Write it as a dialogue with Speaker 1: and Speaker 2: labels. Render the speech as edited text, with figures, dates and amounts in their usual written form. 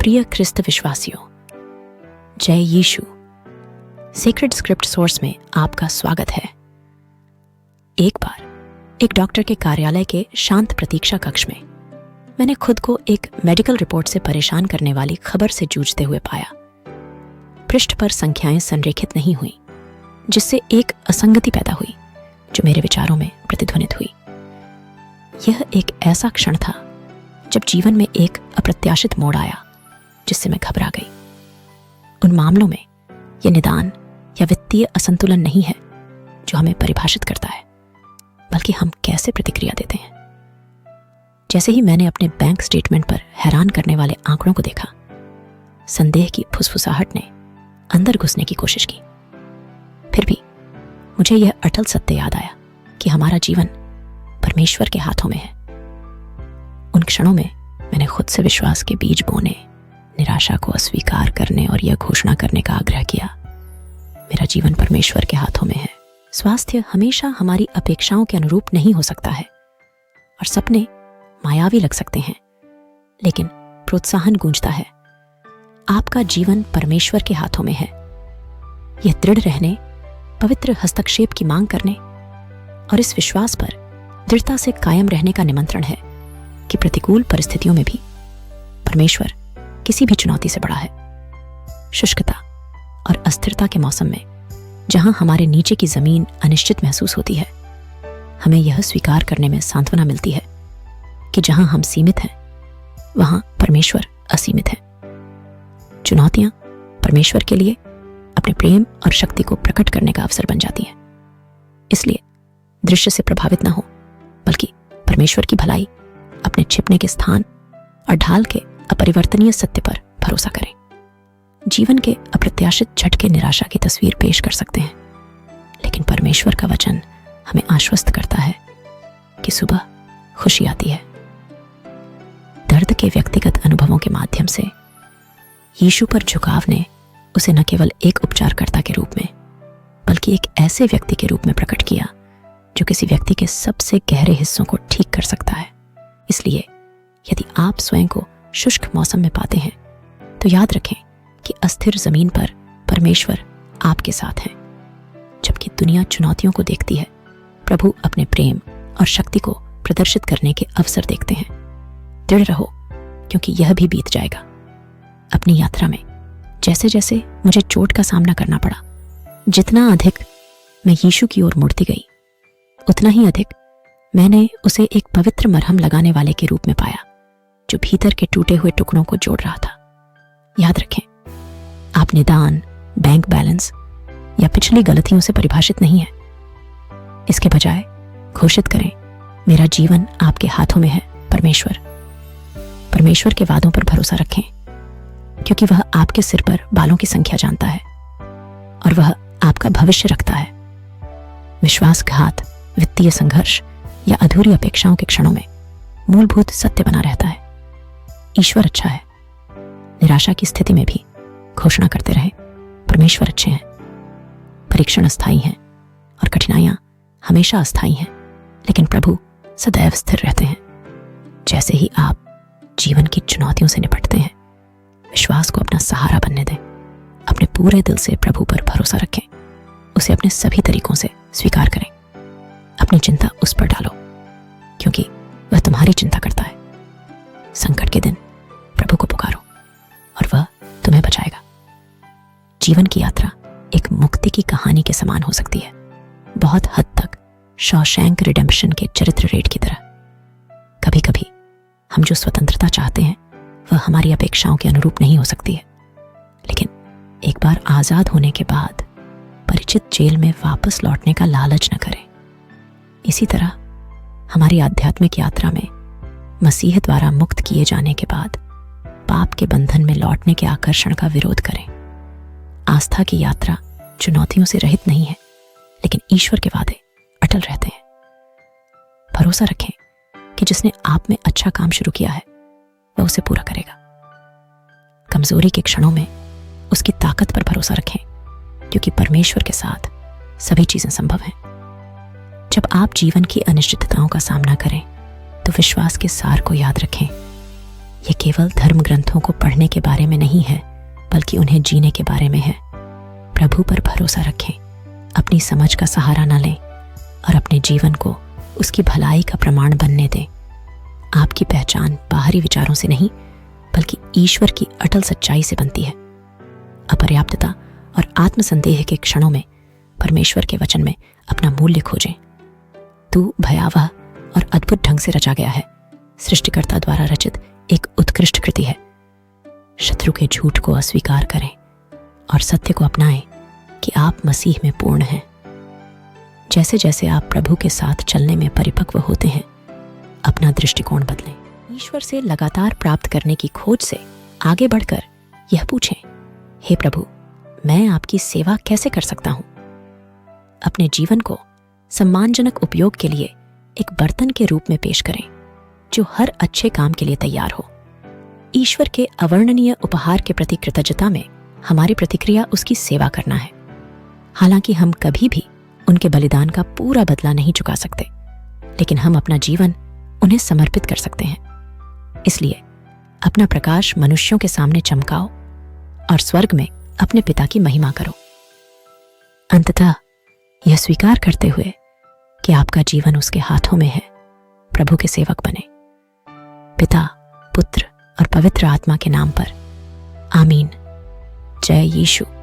Speaker 1: प्रिय ख्रिस्त विश्वासियों, जय यीशु। सीक्रेट स्क्रिप्ट सोर्स में आपका स्वागत है। एक बार एक डॉक्टर के कार्यालय के शांत प्रतीक्षा कक्ष में मैंने खुद को एक मेडिकल रिपोर्ट से परेशान करने वाली खबर से जूझते हुए पाया। पृष्ठ पर संख्याएं संरेखित नहीं हुई, जिससे एक असंगति पैदा हुई जो मेरे विचारों में प्रतिध्वनित हुई। यह एक ऐसा क्षण था जब जीवन में एक अप्रत्याशित मोड़ आया जिससे मैं घबरा गई। उन मामलों में यह निदान या वित्तीय असंतुलन नहीं है जो हमें परिभाषित करता है, बल्कि हम कैसे प्रतिक्रिया देते हैं। जैसे ही मैंने अपने बैंक स्टेटमेंट पर हैरान करने वाले आंकड़ों को देखा, संदेह की फुसफुसाहट ने अंदर घुसने की कोशिश की। फिर भी मुझे यह अटल सत्य याद आया कि हमारा जीवन परमेश्वर के हाथों में है। उन क्षणों में मैंने खुद से विश्वास के बीज बोने, निराशा को अस्वीकार करने और यह घोषणा करने का आग्रह किया, मेरा जीवन परमेश्वर के हाथों में है। स्वास्थ्य हमेशा हमारी अपेक्षाओं के अनुरूप नहीं हो सकता है और सपने मायावी लग सकते हैं, लेकिन प्रोत्साहन गूंजता है, आपका जीवन परमेश्वर के हाथों में है। यह दृढ़ रहने, पवित्र हस्तक्षेप की मांग करने और इस विश्वास पर दृढ़ता से कायम रहने का निमंत्रण है कि प्रतिकूल परिस्थितियों में भी परमेश्वर किसी भी चुनौती से बड़ा है। शुष्कता और अस्थिरता के मौसम में, जहां हमारे नीचे की जमीन अनिश्चित महसूस होती है, हमें यह स्वीकार करने में सांत्वना मिलती है कि जहां हम सीमित हैं, वहां परमेश्वर असीमित है। चुनौतियां परमेश्वर के लिए अपने प्रेम और शक्ति को प्रकट करने का अवसर बन जाती हैं। इसलिए दृश्य से प्रभावित न हो, बल्कि परमेश्वर की भलाई, अपने छिपने के स्थान और ढाल के अपरिवर्तनीय सत्य पर भरोसा करें। जीवन के अप्रत्याशित झटके निराशा की तस्वीर पेश कर सकते हैं, लेकिन परमेश्वर का वचन हमें आश्वस्त करता है कि सुबह खुशी आती है। दर्द के व्यक्तिगत अनुभवों के माध्यम से यीशु पर झुकाव ने उसे न केवल एक उपचारकर्ता के रूप में, बल्कि एक ऐसे व्यक्ति के रूप में प्रकट किया जो किसी व्यक्ति के सबसे गहरे हिस्सों को ठीक कर सकता है। इसलिए यदि आप स्वयं को शुष्क मौसम में पाते हैं, तो याद रखें कि अस्थिर जमीन पर परमेश्वर आपके साथ हैं। जबकि दुनिया चुनौतियों को देखती है, प्रभु अपने प्रेम और शक्ति को प्रदर्शित करने के अवसर देखते हैं। दृढ़ रहो, क्योंकि यह भी बीत जाएगा। अपनी यात्रा में जैसे जैसे मुझे चोट का सामना करना पड़ा, जितना अधिक मैं यीशु की ओर मुड़ती गई, उतना ही अधिक मैंने उसे एक पवित्र मरहम लगाने वाले के रूप में पाया, जो भीतर के टूटे हुए टुकड़ों को जोड़ रहा था। याद रखें, आप निदान, बैंक बैलेंस या पिछली गलतियों से परिभाषित नहीं है। इसके बजाय घोषित करें, मेरा जीवन आपके हाथों में है। परमेश्वर के वादों पर भरोसा रखें, क्योंकि वह आपके सिर पर बालों की संख्या जानता है और वह आपका भविष्य रखता है। विश्वासघात, वित्तीय संघर्ष या अधूरी अपेक्षाओं के क्षणों में मूलभूत सत्य बना रहता है, ईश्वर अच्छा है। निराशा की स्थिति में भी घोषणा करते रहे, परमेश्वर अच्छे हैं। परीक्षण अस्थायी हैं और कठिनाइयां हमेशा अस्थायी हैं, लेकिन प्रभु सदैव स्थिर रहते हैं। जैसे ही आप जीवन की चुनौतियों से निपटते हैं, विश्वास को अपना सहारा बनने दें। अपने पूरे दिल से प्रभु पर भरोसा रखें, उसे अपने सभी तरीकों से स्वीकार करें। अपनी चिंता उस पर डालो, क्योंकि वह तुम्हारी चिंता करता है। संकट के दिन प्रभु को पुकारो और वह तुम्हें बचाएगा। जीवन की यात्रा एक मुक्ति की कहानी के समान हो सकती है, बहुत हद तक शॉशैंक रिडेम्पशन के चरित्र रेट की तरह। कभी कभी हम जो स्वतंत्रता चाहते हैं, वह हमारी अपेक्षाओं के अनुरूप नहीं हो सकती है, लेकिन एक बार आजाद होने के बाद परिचित जेल में वापस लौटने का लालच न करें। इसी तरह हमारी आध्यात्मिक यात्रा में मसीह द्वारा मुक्त किए जाने के बाद पाप के बंधन में लौटने के आकर्षण का विरोध करें। आस्था की यात्रा चुनौतियों से रहित नहीं है, लेकिन ईश्वर के वादे अटल रहते हैं। भरोसा रखें कि जिसने आप में अच्छा काम शुरू किया है, वह उसे पूरा करेगा। कमजोरी के क्षणों में उसकी ताकत पर भरोसा रखें, क्योंकि परमेश्वर के साथ सभी चीजें संभव हैं। जब आप जीवन की अनिश्चितताओं का सामना करें, तो विश्वास के सार को याद रखें। ये केवल धर्म ग्रंथों को पढ़ने के बारे में नहीं है, बल्कि उन्हें जीने के बारे में है। प्रभु पर भरोसा रखें, अपनी समझ का सहारा न लें और अपने जीवन को उसकी भलाई का प्रमाण बनने दें। आपकी पहचान बाहरी विचारों से नहीं, बल्कि ईश्वर की अटल सच्चाई से बनती है। अपर्याप्तता और आत्मसंदेह के क्षणों में परमेश्वर के वचन में अपना मूल्य खोजें। तू भयावह और अद्भुत ढंग से रचा गया है, सृष्टिकर्ता द्वारा रचित एक उत्कृष्ट कृति है। शत्रु के झूठ को अस्वीकार करें और सत्य को अपनाएं कि आप मसीह में पूर्ण हैं। जैसे जैसे आप प्रभु के साथ चलने में परिपक्व होते हैं, अपना दृष्टिकोण बदलें। ईश्वर से लगातार प्राप्त करने की खोज से आगे बढ़कर यह पूछें, हे प्रभु, मैं आपकी सेवा कैसे कर सकता हूं? अपने जीवन को सम्मानजनक उपयोग के लिए एक बर्तन के रूप में पेश करें, जो हर अच्छे काम के लिए तैयार हो। ईश्वर के अवर्णनीय उपहार के प्रति कृतज्ञता में हमारी प्रतिक्रिया उसकी सेवा करना है। हालांकि हम कभी भी उनके बलिदान का पूरा बदला नहीं चुका सकते, लेकिन हम अपना जीवन उन्हें समर्पित कर सकते हैं। इसलिए अपना प्रकाश मनुष्यों के सामने चमकाओ और स्वर्ग में अपने पिता की महिमा करो। अंततः यह स्वीकार करते हुए कि आपका जीवन उसके हाथों में है, प्रभु के सेवक बने। पिता, पुत्र और पवित्र आत्मा के नाम पर आमीन। जय यीशु।